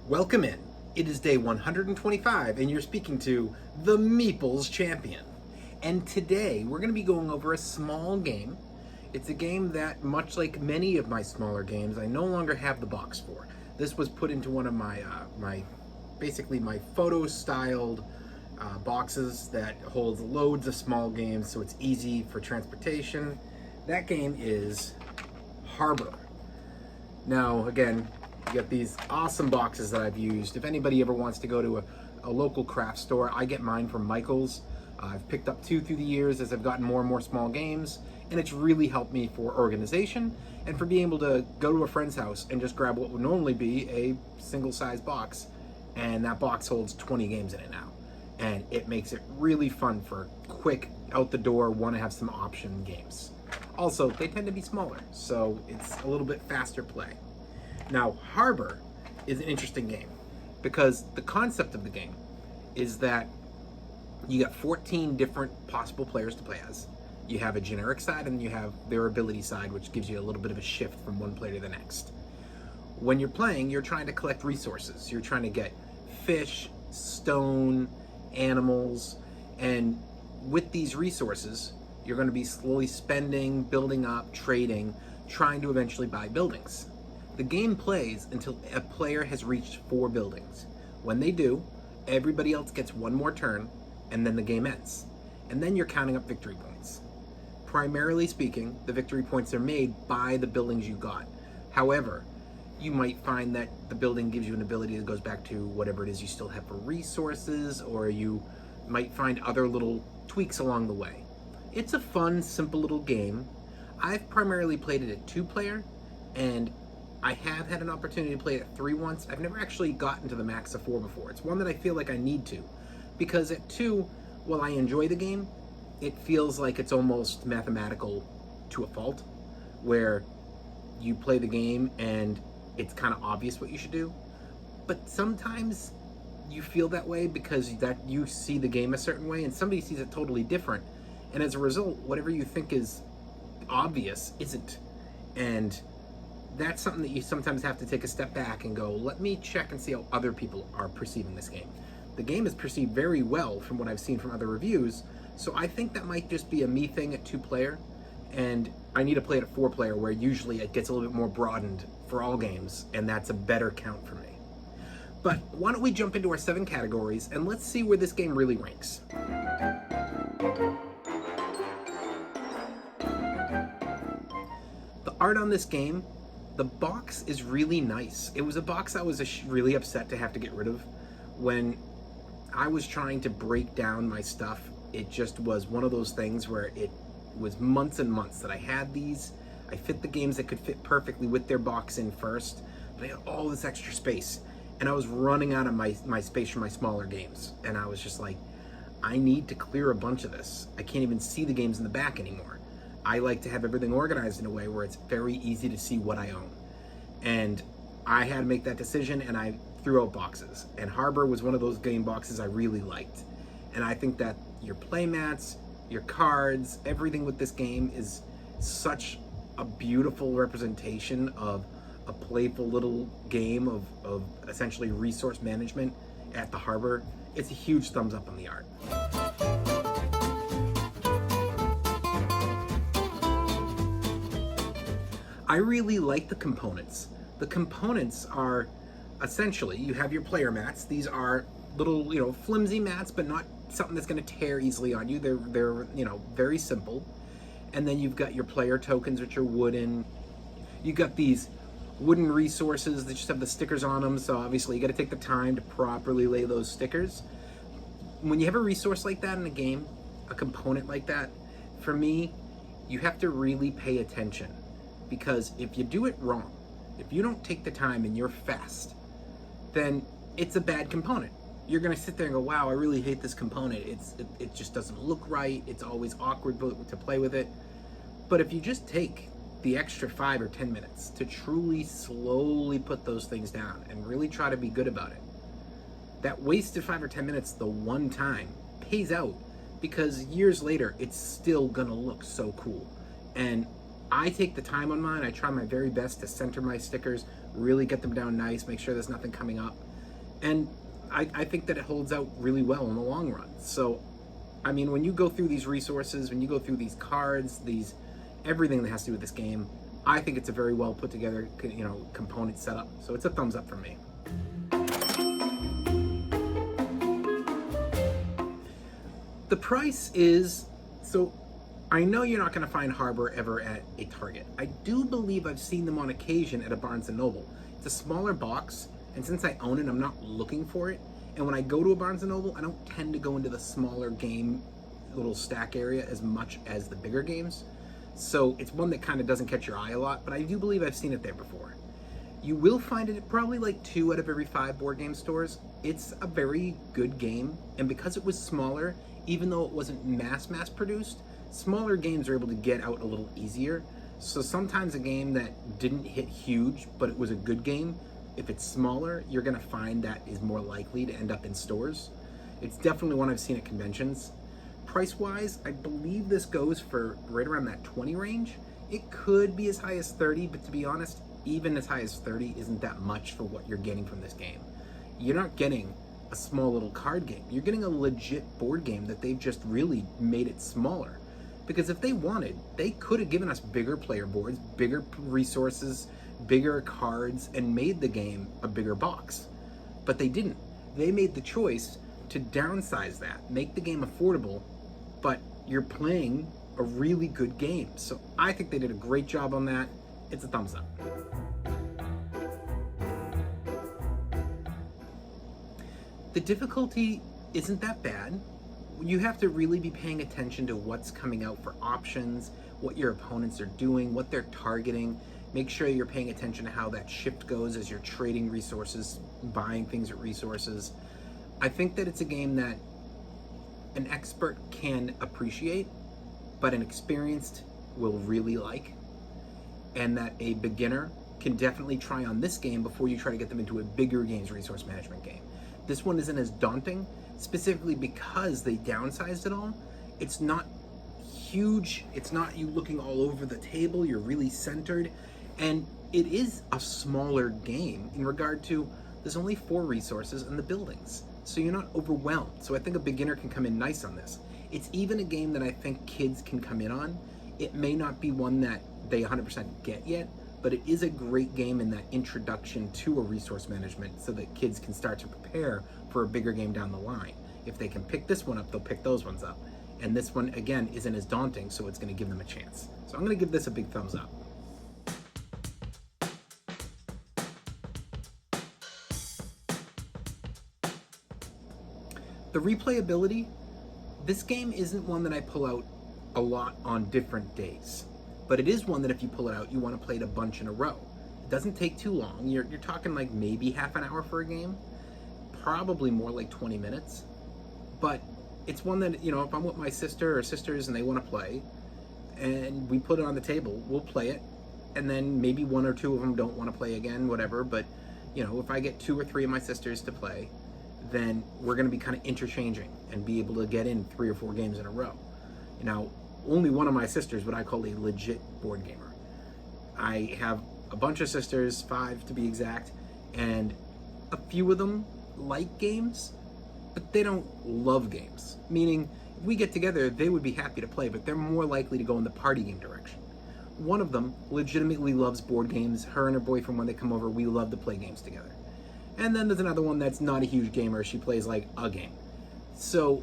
Welcome in. It is day 125 and you're speaking to the Meeples Champion. And today we're going to be going over a small game. It's a game that, much like many of my smaller games, I no longer have the box for. This was put into one of my basically my photo-styled boxes that holds loads of small games, so it's easy for transportation. That game is Harbour. Now, again, you get these awesome boxes that I've used. If anybody ever wants to go to a local craft store, I get mine from Michael's. I've picked up two through the years as I've gotten more and more small games, and it's really helped me for organization and for being able to go to a friend's house and just grab what would normally be a single-size box, and that box holds 20 games in it now. And it makes it really fun for quick, out-the-door, want-to-have some option games. Also, they tend to be smaller, so it's a little bit faster play. Now, Harbour is an interesting game because the concept of the game is that you got 14 different possible players to play as. You have a generic side and you have their ability side, which gives you a little bit of a shift from one player to the next. When you're playing, you're trying to collect resources. You're trying to get fish, stone, animals, and with these resources, you're going to be slowly spending, building up, trading, trying to eventually buy buildings. The game plays until a player has reached 4 buildings. When they do, everybody else gets one more turn, and then the game ends. And then you're counting up victory points. Primarily speaking, the victory points are made by the buildings you got. However, you might find that the building gives you an ability that goes back to whatever it is you still have for resources, or you might find other little tweaks along the way. It's a fun, simple little game. I've primarily played it at 2-player, and I have had an opportunity to play it at 3 once. I've never actually gotten to the max of 4 before. It's one that I feel like I need to, because at 2, while I enjoy the game, it feels like it's almost mathematical to a fault, where you play the game and it's kind of obvious what you should do. But sometimes you feel that way because that you see the game a certain way and somebody sees it totally different. And as a result, whatever you think is obvious isn't. And that's something that you sometimes have to take a step back and go, let me check and see how other people are perceiving this game. The game is perceived very well from what I've seen from other reviews, so I think that might just be a me thing at 2-player, and I need to play it at 4-player, where usually it gets a little bit more broadened for all games, and that's a better count for me. But why don't we jump into our 7 categories, and let's see where this game really ranks. The art on this game, the box is really nice. It was a box I was really upset to have to get rid of. When I was trying to break down my stuff, it just was one of those things where it was months and months that I had these. I fit the games that could fit perfectly with their box in first, but I had all this extra space, and I was running out of my space for my smaller games, and I was just like, I need to clear a bunch of this. I can't even see the games in the back anymore. I like to have everything organized in a way where it's very easy to see what I own. And I had to make that decision, and I threw out boxes. And Harbour was one of those game boxes I really liked. And I think that your playmats, your cards, everything with this game is such a beautiful representation of a playful little game of essentially resource management at the Harbour. It's a huge thumbs up on the art. I really like the components. The components are essentially, you have your player mats. These are little, flimsy mats, but not something that's going to tear easily on you. They're very simple. And then you've got your player tokens, which are wooden. You've got these wooden resources that just have the stickers on them. So obviously you got to take the time to properly lay those stickers. When you have a resource like that in a game, a component like that, for me, you have to really pay attention. Because if you do it wrong, if you don't take the time and you're fast, then it's a bad component. You're gonna sit there and go, wow, I really hate this component. It just doesn't look right. It's always awkward to play with it. But if you just take the extra 5 or 10 minutes to truly slowly put those things down and really try to be good about it, that wasted 5 or 10 minutes the one time pays out, because years later, it's still gonna look so cool. And I take the time on mine. I try my very best to center my stickers, really get them down nice, make sure there's nothing coming up. And I think that it holds out really well in the long run. So, I mean, when you go through these resources, when you go through these cards, these everything that has to do with this game, I think it's a very well put together, component setup. So it's a thumbs up from me. The price is, so I know you're not going to find Harbour ever at a Target. I do believe I've seen them on occasion at a Barnes & Noble. It's a smaller box, and since I own it, I'm not looking for it. And when I go to a Barnes & Noble, I don't tend to go into the smaller game little stack area as much as the bigger games. So it's one that kind of doesn't catch your eye a lot, but I do believe I've seen it there before. You will find it at probably like 2 out of every 5 board game stores. It's a very good game, and because it was smaller, even though it wasn't mass produced, smaller games are able to get out a little easier. So sometimes a game that didn't hit huge, but it was a good game, if it's smaller, you're gonna find that is more likely to end up in stores. It's definitely one I've seen at conventions. Price-wise, I believe this goes for right around that 20 range. It could be as high as 30, but to be honest, even as high as 30 isn't that much for what you're getting from this game. You're not getting a small little card game. You're getting a legit board game that they've just really made it smaller. Because if they wanted, they could have given us bigger player boards, bigger resources, bigger cards, and made the game a bigger box. But they didn't. They made the choice to downsize that, make the game affordable, but you're playing a really good game. So I think they did a great job on that. It's a thumbs up. The difficulty isn't that bad. You have to really be paying attention to what's coming out for options, what your opponents are doing, what they're targeting. Make sure you're paying attention to how that shift goes as you're trading resources, buying things at resources. I think that it's a game that an expert can appreciate, but an experienced will really like, and that a beginner can definitely try on this game before you try to get them into a bigger games resource management game. This one isn't as daunting, specifically because they downsized it all. It's not huge, it's not you looking all over the table, you're really centered, and it is a smaller game in regard to there's only 4 resources in the buildings, so you're not overwhelmed. So I think a beginner can come in nice on this. It's even a game that I think kids can come in on. It may not be one that they 100% get yet, but it is a great game in that introduction to a resource management so that kids can start to prepare for a bigger game down the line. If they can pick this one up, they'll pick those ones up. And this one, again, isn't as daunting, so it's going to give them a chance. So I'm going to give this a big thumbs up. The replayability, this game isn't one that I pull out a lot on different days. But it is one that if you pull it out, you want to play it a bunch in a row. It doesn't take too long. You're talking like maybe half an hour for a game. Probably more like 20 minutes. But it's one that, if I'm with my sister or sisters and they want to play, and we put it on the table, we'll play it. And then maybe 1 or 2 of them don't want to play again, whatever. But, if I get 2 or 3 of my sisters to play, then we're going to be kind of interchanging and be able to get in 3 or 4 games in a row. Now, only one of my sisters what I call a legit board gamer. I have a bunch of sisters, 5 to be exact, and a few of them like games, but they don't love games. Meaning, if we get together, they would be happy to play, but they're more likely to go in the party game direction. One of them legitimately loves board games. Her and her boyfriend, when they come over, we love to play games together. And then there's another one that's not a huge gamer. She plays like a game. So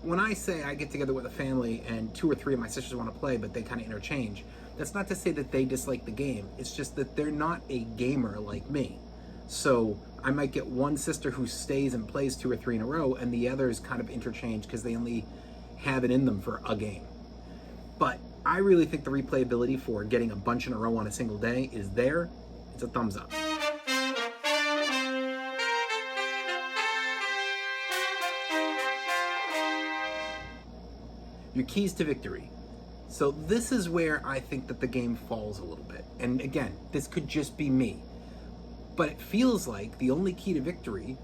when I say I get together with a family and 2 or 3 of my sisters want to play, but they kind of interchange, that's not to say that they dislike the game. It's just that they're not a gamer like me. So I might get one sister who stays and plays 2 or 3 in a row, and the others kind of interchange because they only have it in them for a game. But I really think the replayability for getting a bunch in a row on a single day is there. It's a thumbs up. Your keys to victory. So this is where I think that the game falls a little bit. And again, this could just be me. But it feels like the only key to victory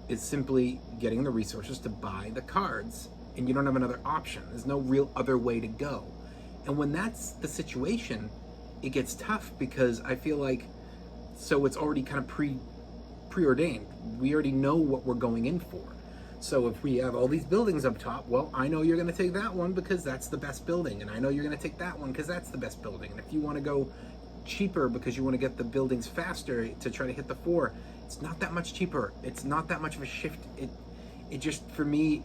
is simply getting the resources to buy the cards, and you don't have another option. There's no real other way to go. And when that's the situation, it gets tough because I feel like, so it's already kind of preordained. we already know what we're going in for. So if we have all these buildings up top, well, I know you're going to take that one because that's the best building, and I know you're going to take that one because that's the best building. And if you want to go cheaper because you want to get the buildings faster to try to hit the 4, it's not that much cheaper. It's not that much of a shift. It just, for me,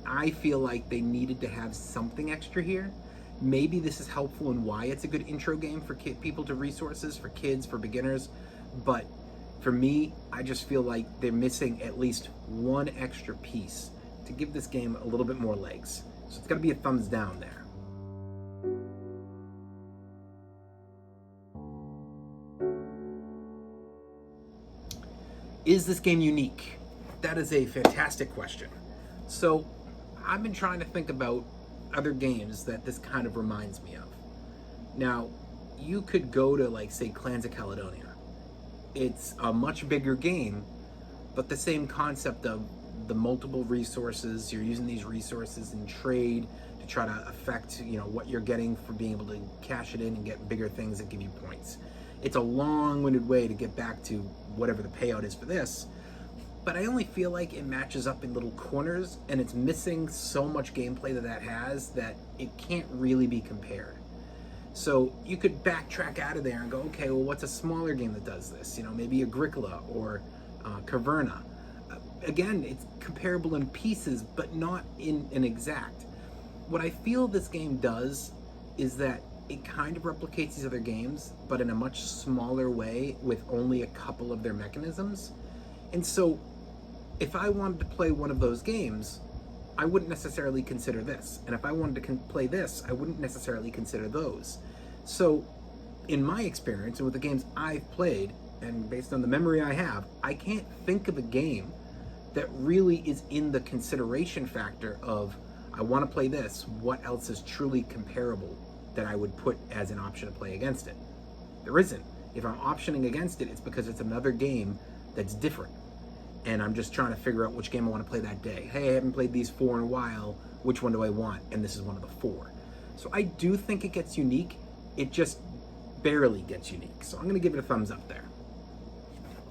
I feel like they needed to have something extra here. Maybe this is helpful in why it's a good intro game for people to resources, for kids, for beginners, but for me, I just feel like they're missing at least one extra piece to give this game a little bit more legs. So it's got to be a thumbs down there. Is this game unique? That is a fantastic question. So I've been trying to think about other games that this kind of reminds me of. Now, you could go to, like, say, Clans of Caledonia. It's a much bigger game, but the same concept of the multiple resources. You're using these resources in trade to try to affect, what you're getting for being able to cash it in and get bigger things that give you points. It's a long-winded way to get back to whatever the payout is for this, but I only feel like it matches up in little corners, and it's missing so much gameplay that has that it can't really be compared. So you could backtrack out of there and go, okay, well, what's a smaller game that does this? Maybe Agricola or Caverna. Again, it's comparable in pieces, but not in an exact. What I feel this game does is that it kind of replicates these other games, but in a much smaller way with only a couple of their mechanisms. And so if I wanted to play one of those games, I wouldn't necessarily consider this. And if I wanted to play this, I wouldn't necessarily consider those. So in my experience and with the games I've played, and based on the memory I have, I can't think of a game that really is in the consideration factor of, I want to play this, what else is truly comparable that I would put as an option to play against it? There isn't. If I'm optioning against it, it's because it's another game that's different. And I'm just trying to figure out which game I want to play that day. Hey, I haven't played these 4 in a while. Which one do I want? And this is one of the 4. So I do think it gets unique. It just barely gets unique. So I'm going to give it a thumbs up there.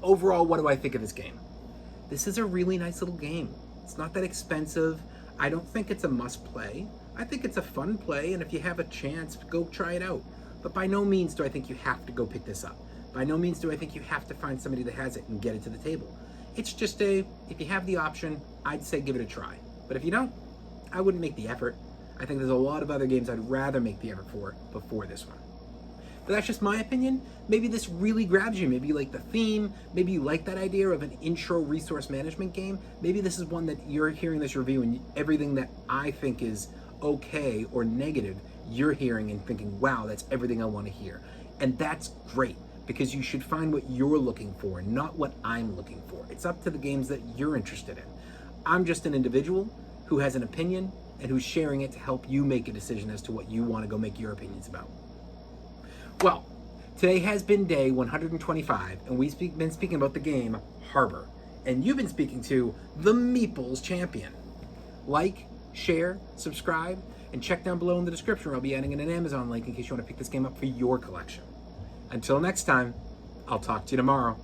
Overall, what do I think of this game? This is a really nice little game. It's not that expensive. I don't think it's a must play. I think it's a fun play, and if you have a chance, go try it out. But by no means do I think you have to go pick this up. By no means do I think you have to find somebody that has it and get it to the table. It's just if you have the option, I'd say give it a try. But if you don't, I wouldn't make the effort. I think there's a lot of other games I'd rather make the effort for before this one. But that's just my opinion. Maybe this really grabs you. Maybe you like the theme. Maybe you like that idea of an intro resource management game. Maybe this is one that you're hearing this review and everything that I think is okay or negative, you're hearing and thinking, wow, that's everything I want to hear. And that's great, because you should find what you're looking for, not what I'm looking for. It's up to the games that you're interested in. I'm just an individual who has an opinion and who's sharing it to help you make a decision as to what you want to go make your opinions about. Well, today has been day 125, and we've been speaking about the game Harbour. And you've been speaking to the Meeples Champion. Like, share, subscribe, and check down below in the description where I'll be adding in an Amazon link in case you want to pick this game up for your collection. Until next time, I'll talk to you tomorrow.